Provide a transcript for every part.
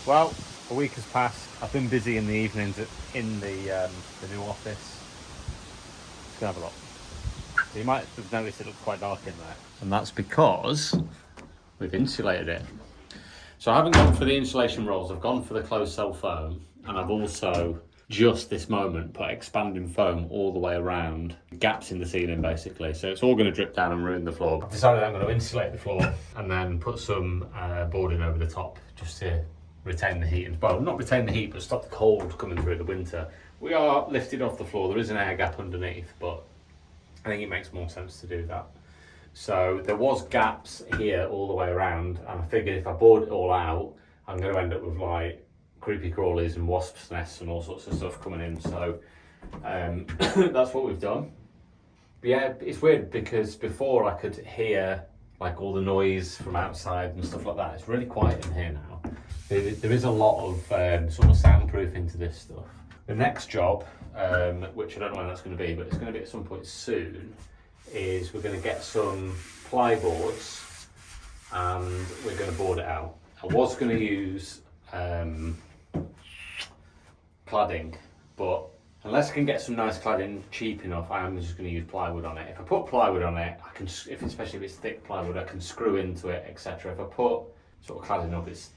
Well, a week has passed. I've been busy in the evenings in the new office. Let's go have a look. So you might have noticed it looks quite dark in there. And that's because we've insulated it. So I haven't gone for the insulation rolls, I've gone for the closed cell foam, and I've also, just this moment, put expanding foam all the way around, gaps in the ceiling basically. So it's all going to drip down and ruin the floor. I've decided I'm going to insulate the floor and then put some boarding over the top just to retain the heat. Well, not retain the heat, but stop the cold coming through the winter. We are lifted off the floor, there is an air gap underneath, but I think it makes more sense to do that. So there was gaps here all the way around, and I figured if I board it all out, I'm going to end up with like creepy crawlies and wasps' nests and all sorts of stuff coming in. So that's what we've done. But yeah, it's weird because before I could hear like all the noise from outside and stuff like that. It's really quiet in here now. There is a lot of sort of soundproofing to this stuff. The next job, which I don't know when that's going to be, but it's going to be at some point soon, is we're going to get some plyboards and we're going to board it out. I was going to use cladding, but unless I can get some nice cladding cheap enough, I am just going to use plywood on it. If I put plywood on it, I can, especially if it's thick plywood, I can screw into it, etc. If I put sort of cladding up, it's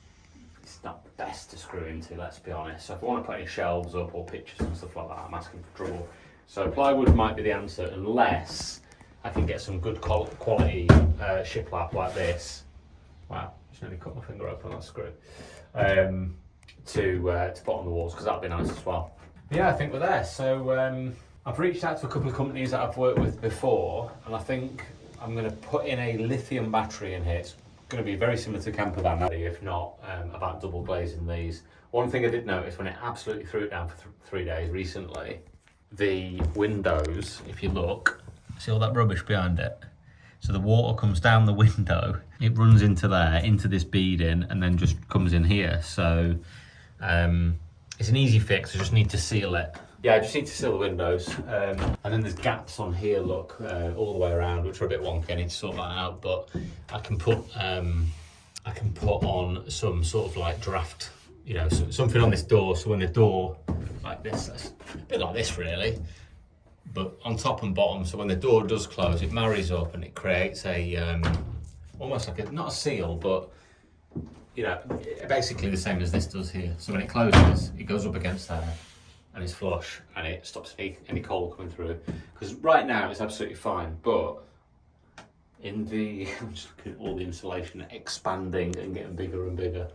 not the best to screw into, let's be honest. So if I want to put any shelves up or pictures and stuff like that, I'm asking for trouble. So plywood might be the answer, unless I can get some good quality shiplap like this. Wow, just nearly cut my finger open on that screw. To put on the walls, because that'd be nice as well. Yeah, I think we're there. So I've reached out to a couple of companies that I've worked with before, and I think I'm going to put in a lithium battery in here. It's going to be very similar to camper van, if not about double glazing these. One thing I did notice when it absolutely threw it down for 3 days recently, the windows, if you look, see all that rubbish behind it? So the water comes down the window, it runs into there, into this beading, and then just comes in here. So it's an easy fix, I just need to seal it. Yeah, I just need to seal the windows. And then there's gaps on here, look, all the way around, which are a bit wonky. I need to sort that out, but I can put on some sort of like draft, you know, something on this door. So when the door, like this, that's a bit like this really, but on top and bottom. So when the door does close, it marries up and it creates a, almost like not a seal, but you know, basically the same as this does here. So when it closes, it goes up against there and it's flush and it stops any cold coming through. Because right now it's absolutely fine, but in the, I'm just looking at all the insulation expanding and getting bigger and bigger.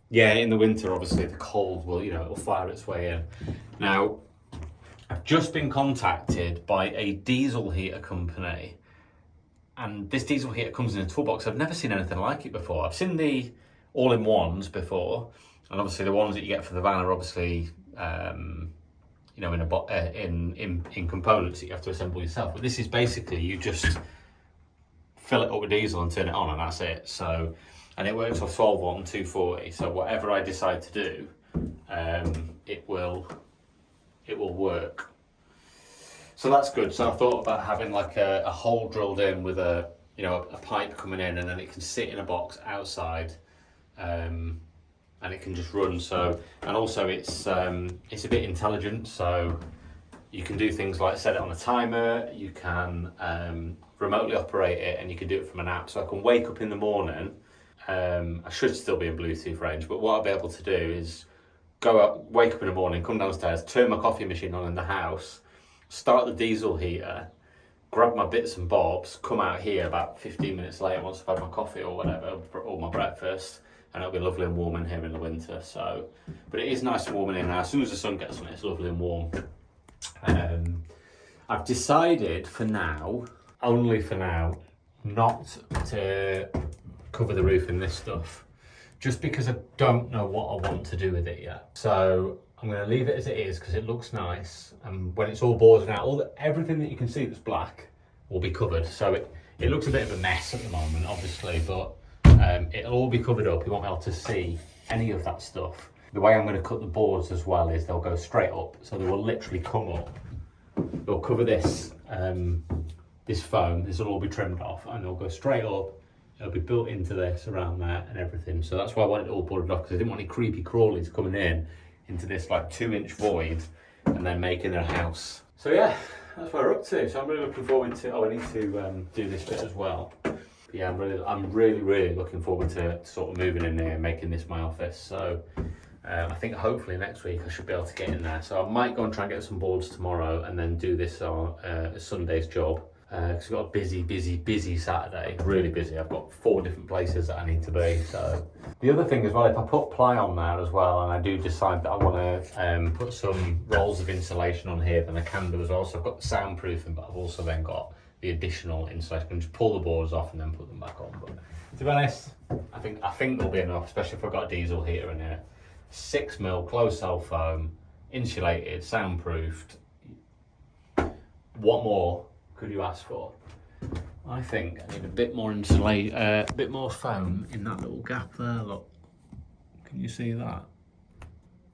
Yeah, in the winter, obviously the cold will, you know, it'll fire its way in. Now, I've just been contacted by a diesel heater company, and this diesel heater comes in a toolbox. I've never seen anything like it before. I've seen the all-in-ones before, and obviously the ones that you get for the van are obviously, you know, in components that you have to assemble yourself. But this is basically, you just fill it up with diesel and turn it on, and that's it. So, and it works off 12 volt and 240. So whatever I decide to do, it will work. So that's good. So I thought about having like a hole drilled in with a pipe coming in, and then it can sit in a box outside, and it can just run. So, and also it's a bit intelligent. So you can do things like set it on a timer. You can remotely operate it, and you can do it from an app. So I can wake up in the morning. I should still be in Bluetooth range, but what I'll be able to do is go up, wake up in the morning, come downstairs, turn my coffee machine on in the house, start the diesel heater, grab my bits and bobs, come out here about 15 minutes later once I've had my coffee or whatever, or my breakfast, and it'll be lovely and warm in here in the winter. So, but it is nice and warm in here now. As soon as the sun gets on it, it's lovely and warm. I've decided for now, only for now, not to cover the roof in this stuff, just because I don't know what I want to do with it yet. So I'm going to leave it as it is because it looks nice, and when it's all boarded out, everything that you can see that's black will be covered. So it looks a bit of a mess at the moment, obviously, but it'll all be covered up. You won't be able to see any of that stuff. The way I'm going to cut the boards as well is they'll go straight up, so they will literally come up. They'll cover this this foam. This will all be trimmed off, and they'll go straight up. It'll be built into this around there and everything. So that's why I wanted it all boarded off, because I didn't want any creepy crawlies coming in into this like 2-inch void and then making a house. So yeah, that's what we're up to. So I'm really looking forward to, I need to do this bit as well. But yeah, I'm really looking forward to sort of moving in here and making this my office. So I think hopefully next week I should be able to get in there. So I might go and try and get some boards tomorrow and then do this on Sunday's job. Because we've got a busy Saturday, really busy. I've got 4 different places that I need to be. So the other thing as well, if I put ply on there as well, and I do decide that I want to put some rolls of insulation on here, then I can do as well. So I've got the soundproofing, but I've also then got the additional insulation. I can just pull the boards off and then put them back on. But to be honest, I think there'll be enough, especially if I've got a diesel heater in here. 6mm closed cell foam, insulated, soundproofed. What more could you ask for? I think I need a bit more a bit more foam in that little gap there. Look, can you see that?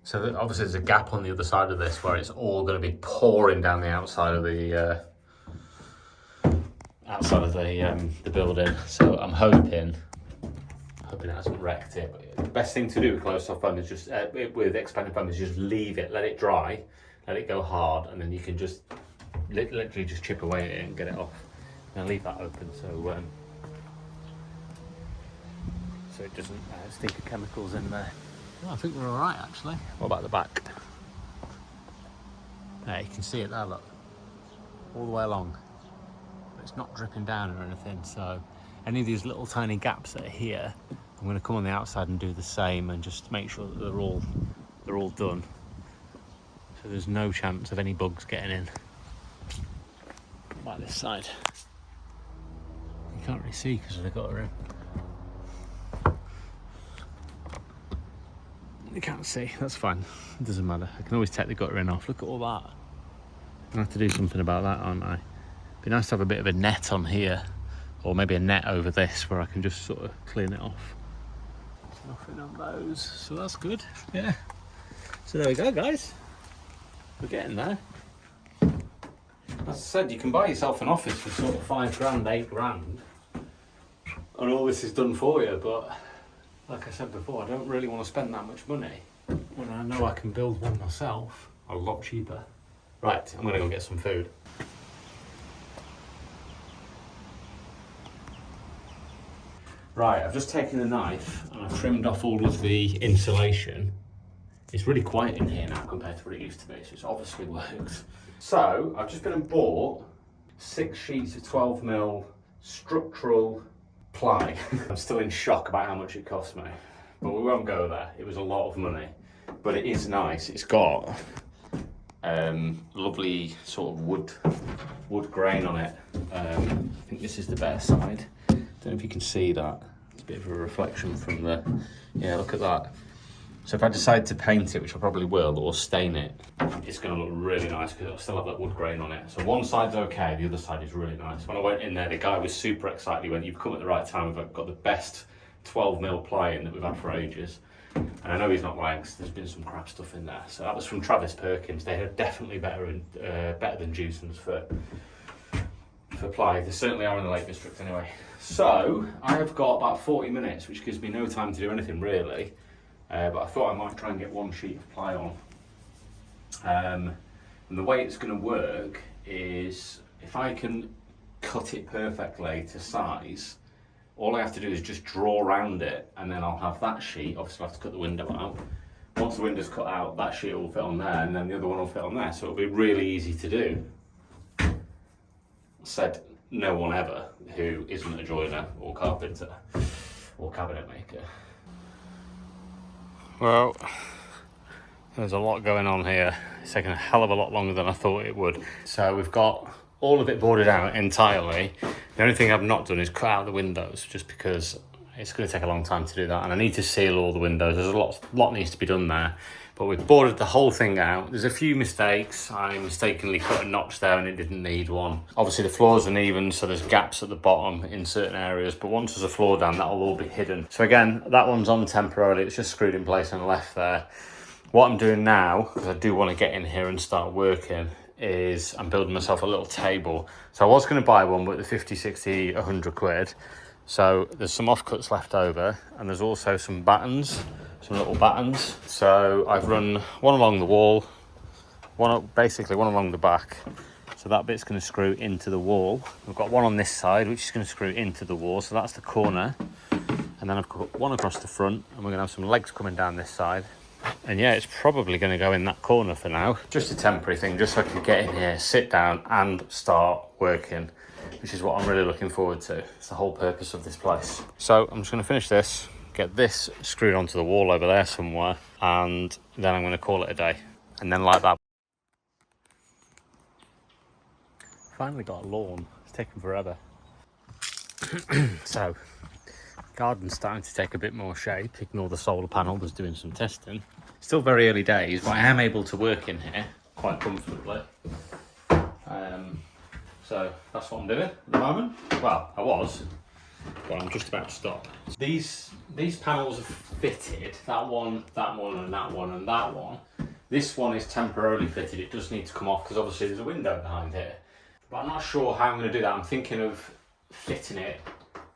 So obviously there's a gap on the other side of this where it's all going to be pouring down the outside of the building. So I'm hoping it hasn't wrecked it. But the best thing to do with closed cell foam is just with expanded foam is just leave it, let it dry, let it go hard, and then you can just literally just chip away at it and get it off. And leave that open so it doesn't stink of chemicals in there. Oh, I think we're all right actually. What about the back? There, you can see it there, look, all the way along. But it's not dripping down or anything. So any of these little tiny gaps that are here, I'm going to come on the outside and do the same and just make sure that they're all done. So there's no chance of any bugs getting in. Like this side. You can't really see because of the gutter in. You can't see, that's fine. It doesn't matter. I can always take the gutter in off. Look at all that. I'm gonna have to do something about that, aren't I? It'd be nice to have a bit of a net on here, or maybe a net over this where I can just sort of clean it off. Nothing on those, so that's good. Yeah. So there we go, guys. We're getting there. As I said, you can buy yourself an office for sort of £5 grand, £8 and all this is done for you, but like I said before, I don't really want to spend that much money when I know I can build one myself a lot cheaper. Right, I'm gonna go get some food. Right, I've just taken a knife and I've trimmed off all of the insulation. It's really quiet in here now compared to what it used to be, so it's obviously worked. So, I've just been and bought 6 sheets of 12mm structural ply. I'm still in shock about how much it cost me, but we won't go there. It was a lot of money, but it is nice. It's got lovely sort of wood grain on it. I think this is the better side. Don't know if you can see that. It's a bit of a reflection from the, yeah, look at that. So if I decide to paint it, which I probably will, or stain it, it's going to look really nice because it'll still have that wood grain on it. So one side's okay, the other side is really nice. When I went in there, the guy was super excited. He went, "You've come at the right time. We've got the best 12mm ply in that we've had for ages." And I know he's not lying because there's been some crap stuff in there. So that was from Travis Perkins. They are definitely better than Jewson's for ply. They certainly are in the Lake District anyway. So I have got about 40 minutes, which gives me no time to do anything really. But I thought I might try and get 1 sheet of ply on. And the way it's going to work is if I can cut it perfectly to size, all I have to do is just draw around it, and then I'll have that sheet. Obviously I'll have to cut the window out. Once the window's cut out, that sheet will fit on there, and then the other one will fit on there, so it'll be really easy to do. Said no one ever who isn't a joiner or carpenter or cabinet maker. Well, there's a lot going on here. It's taken a hell of a lot longer than I thought it would. So we've got all of it boarded out entirely. The only thing I've not done is cut out the windows, just because it's going to take a long time to do that, and I need to seal all the windows. There's a lot needs to be done there, but we've boarded the whole thing out. There's a few mistakes. I mistakenly cut a notch there and it didn't need one. Obviously the floor's uneven, so there's gaps at the bottom in certain areas, but once there's a floor down, that'll all be hidden. So again, that one's on temporarily. It's just screwed in place and left there. What I'm doing now, because I do want to get in here and start working, is I'm building myself a little table. So I was going to buy one, but the 50, 60, 100 quid. So there's some offcuts left over, and there's also some battens, some little battens. So I've run one along the wall, basically one along the back. So that bit's going to screw into the wall. I've got one on this side, which is going to screw into the wall. So that's the corner. And then I've got one across the front, and we're going to have some legs coming down this side. And yeah, it's probably going to go in that corner for now. Just a temporary thing, just so I can get in here, sit down and start working, which is what I'm really looking forward to. It's the whole purpose of this place. So I'm just going to finish this, get this screwed onto the wall over there somewhere, and then I'm going to call it a day. And then like that. Finally got a lawn. It's taken forever. So, garden's starting to take a bit more shape. Ignore the solar panel, was doing some testing. Still very early days, but I am able to work in here quite comfortably. So that's what I'm doing at the moment. Well, I was, but I'm just about to stop. These panels are fitted. That one, and that one, and that one. This one is temporarily fitted. It does need to come off because obviously there's a window behind here. But I'm not sure how I'm going to do that. I'm thinking of fitting it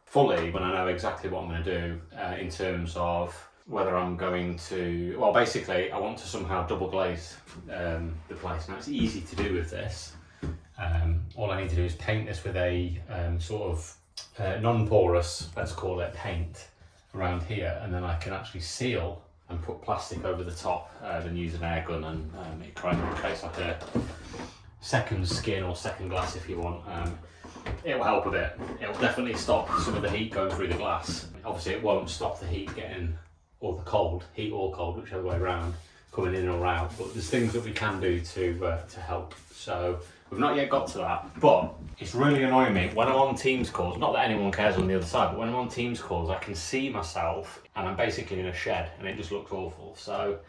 fully when I know exactly what I'm going to do in terms of whether I'm going to, well, basically I want to somehow double glaze the place. Now it's easy to do with this. All I need to do is paint this with a sort of non-porous, let's call it, paint around here, and then I can actually seal and put plastic over the top, then use an air gun, and it creates like a second skin or second glass if you want. It will help a bit. It will definitely stop some of the heat going through the glass. Obviously it won't stop the heat getting, or the cold, heat or cold, whichever way around, coming in or out, but there's things that we can do to help. So we've not yet got to that, but it's really annoying me when I'm on Teams calls, not that anyone cares on the other side, but when I'm on Teams calls I can see myself and I'm basically in a shed and it just looks awful. So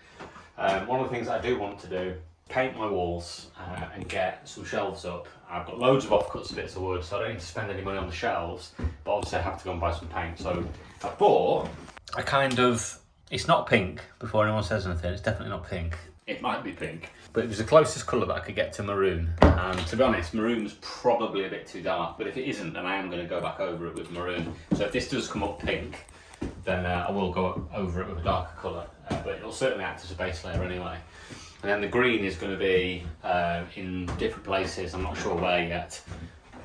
one of the things I do want to do, paint my walls and get some shelves up. I've got loads of offcuts of bits of wood, so I don't need to spend any money on the shelves, but obviously I have to go and buy some paint. So I bought a kind of, it's not pink, before anyone says anything, it's definitely not pink. It might be pink, but it was the closest colour that I could get to maroon. And to be honest, maroon's probably a bit too dark, but if it isn't, then I am going to go back over it with maroon. So if this does come up pink, then I will go over it with a darker colour, but it'll certainly act as a base layer anyway. And then the green is going to be in different places, I'm not sure where yet.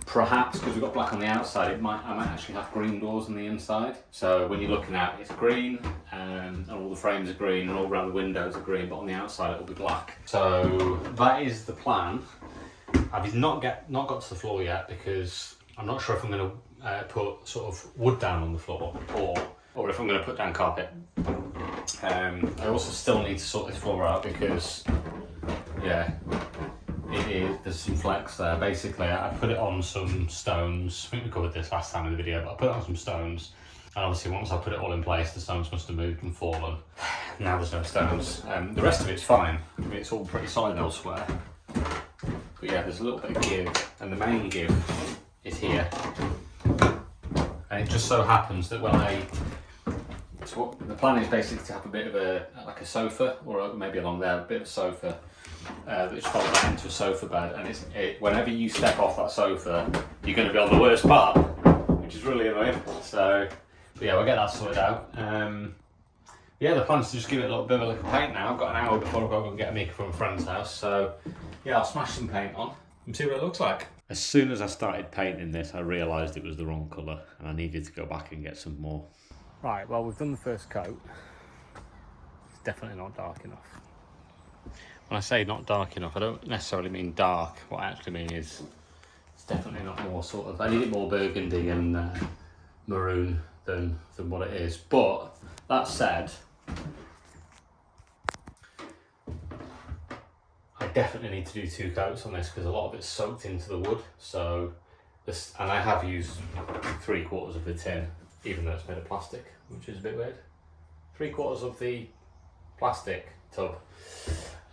Perhaps because we've got black on the outside, I might actually have green doors on the inside. So when you're looking at it, it's green, and all the frames are green, and all around the windows are green, but on the outside it will be black. So that is the plan. I've not got to the floor yet because I'm not sure if I'm going to put sort of wood down on the floor or if I'm going to put down carpet. I also still need to sort this floor out because, yeah, there's some flex there. Basically, I put it on some stones. I think we covered this last time in the video, but I put it on some stones. And obviously once I put it all in place, the stones must have moved and fallen. Now there's no stones. The rest of it's fine. I mean, it's all pretty solid elsewhere. But yeah, there's a little bit of give, and the main give is here. And it just so happens that when the plan is basically to have a bit of like a sofa, or maybe along there, a bit of a sofa, which folds that into a sofa bed, and whenever you step off that sofa, you're going to be on the worst part, which is really annoying. So, but yeah, we'll get that sorted out. Yeah, the plan is to just give it a little bit of a paint now. I've got an hour before I've got to go and get Amika from a friend's house, so yeah, I'll smash some paint on and see what it looks like. As soon as I started painting this, I realised it was the wrong colour, and I needed to go back and get some more. Right, well, we've done the first coat. It's definitely not dark enough. When I say not dark enough, I don't necessarily mean dark. What I actually mean is it's definitely not more sort of, I need it more burgundy and maroon than what it is. But that said, I definitely need to do 2 coats on this because a lot of it's soaked into the wood. So this, and I have used 3/4 of the tin, even though it's made of plastic, which is a bit weird. 3/4 of the plastic tub.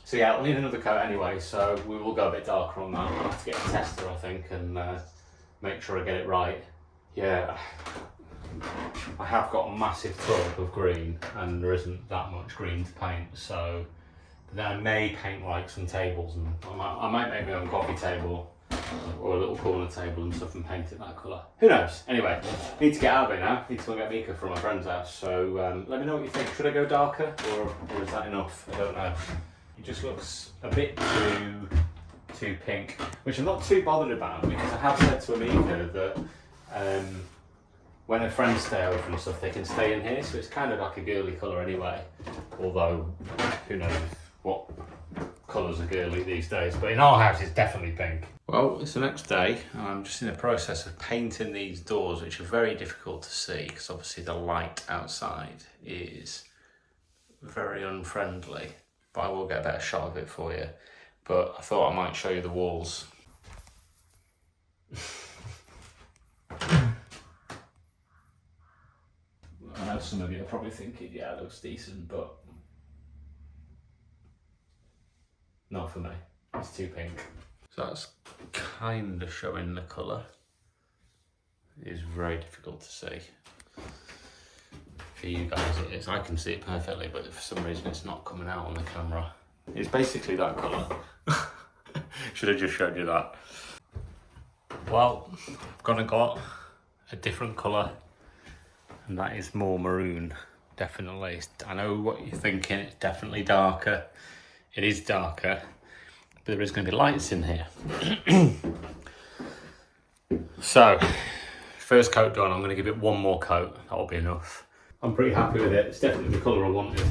So yeah, I'll need another coat anyway, so we will go a bit darker on that. I'll have to get a tester, I think, and make sure I get it right. Yeah, I have got a massive tub of green, and there isn't that much green to paint, so then I may paint like some tables, and I might make my own coffee table. or a little corner table and stuff and paint it that colour. Who knows? Anyway, need to get out of here now. Need to go get Amika from my friend's house. So let me know what you think. Should I go darker or is that enough? I don't know. It just looks a bit too pink, which I'm not too bothered about because I have said to Amika that when her friends stay over and stuff, they can stay in here. So it's kind of like a girly colour anyway. Although, who knows what colours are girly these days, but in our house it's definitely pink. Well, it's the next day and I'm just in the process of painting these doors, which are very difficult to see because obviously the light outside is very unfriendly, but I will get a better shot of it for you. But I thought I might show you the walls. I know some of you are probably thinking, yeah, it looks decent, but not for me. It's too pink. So that's kind of showing the colour. It is very difficult to see. For you guys it is. I can see it perfectly, but for some reason it's not coming out on the camera. It's basically that colour. Should have just showed you that. Well, I've gone and got a different colour, and that is more maroon, definitely. I know what you're thinking, it's definitely darker. It is darker, but there is going to be lights in here. So, first coat done, I'm going to give it one more coat, that'll be enough. I'm pretty happy with it, it's definitely the colour I wanted.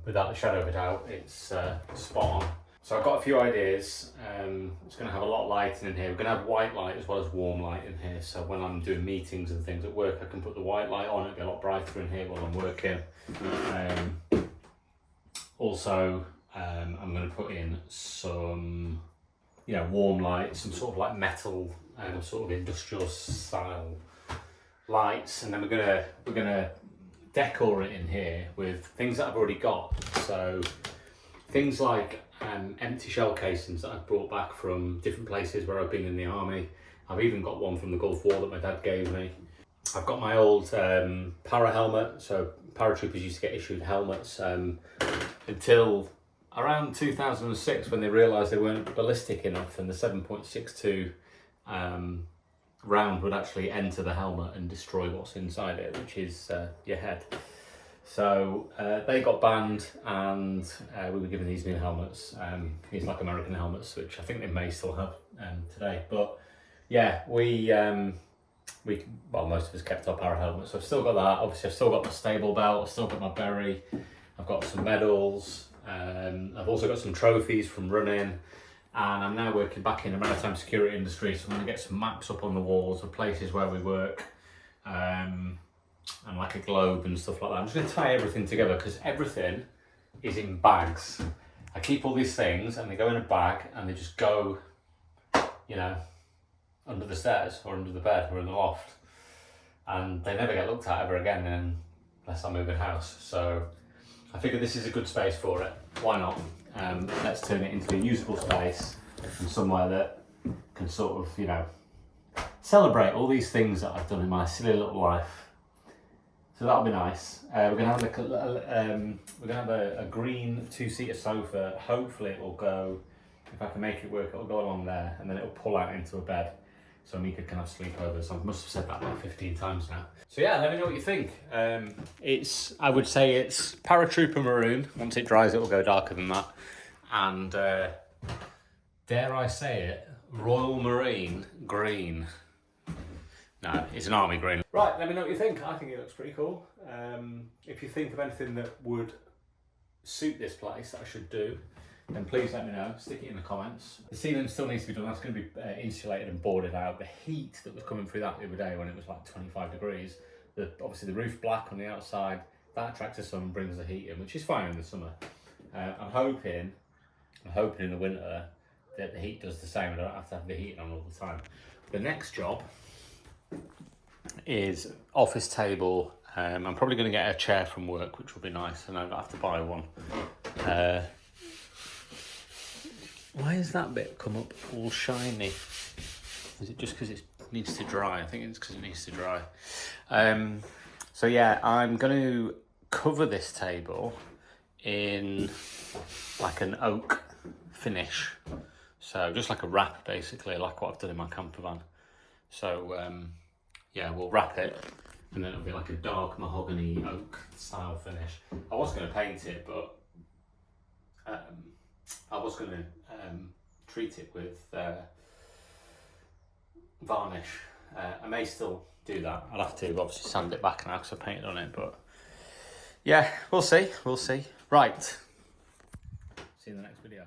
Without a shadow of a doubt, it's spot on. So I've got a few ideas. It's going to have a lot of lighting in here. We're going to have white light as well as warm light in here. So when I'm doing meetings and things at work, I can put the white light on. It'll be a lot brighter in here while I'm working. Also, I'm going to put in some, warm light, some sort of like metal, sort of industrial style lights, and then we're gonna decor it in here with things that I've already got. So things like empty shell casings that I've brought back from different places where I've been in the army. I've even got one from the Gulf War that my dad gave me. I've got my old para helmet. So paratroopers used to get issued helmets until around 2006 when they realised they weren't ballistic enough, and the 7.62 round would actually enter the helmet and destroy what's inside it, which is your head. So they got banned, and we were given these new helmets. These like American helmets, which I think they may still have today. But yeah, well, most of us kept our para helmets. So I've still got that. Obviously, I've still got my stable belt. I've still got my berry. I've got some medals. I've also got some trophies from running, and I'm now working back in the maritime security industry, so I'm going to get some maps up on the walls of places where we work, and like a globe and stuff like that. I'm just going to tie everything together because everything is in bags. I keep all these things and they go in a bag and they just go, under the stairs or under the bed or in the loft, and they never get looked at ever again unless I move in house. So I figured this is a good space for it. Why not? Let's turn it into a usable space and somewhere that can sort of, celebrate all these things that I've done in my silly little life. So that'll be nice. We're gonna have a green two-seater sofa. Hopefully it will go. If I can make it work, it'll go along there, and then it'll pull out into a bed, so Amika can have sleepovers. I must have said that like 15 times now. So yeah, let me know what you think. I would say it's Paratrooper Maroon. Once it dries, it will go darker than that. And dare I say it, Royal Marine Green. No, it's an army green. Right, let me know what you think. I think it looks pretty cool. If you think of anything that would suit this place that I should do, then please let me know. Stick it in the comments. The ceiling still needs to be done. That's going to be insulated and boarded out. The heat that was coming through that the other day when it was like 25 degrees, obviously the roof black on the outside, that attracts the sun and brings the heat in, which is fine in the summer. I'm hoping in the winter that the heat does the same. I don't have to have the heat on all the time. The next job is office table. I'm probably going to get a chair from work, which will be nice, and I don't have to buy one. Why has that bit come up all shiny? Is it just because it needs to dry? I think it's because it needs to dry. So yeah, I'm going to cover this table in like an oak finish. So just like a wrap, basically, like what I've done in my camper van. So yeah, we'll wrap it, and then it'll be like a dark mahogany oak style finish. I was going to paint it, but I was going to treat it with varnish. I may still do that. I'll have to obviously sand it back now because I painted on it, but yeah, we'll see. Right. See you in the next video.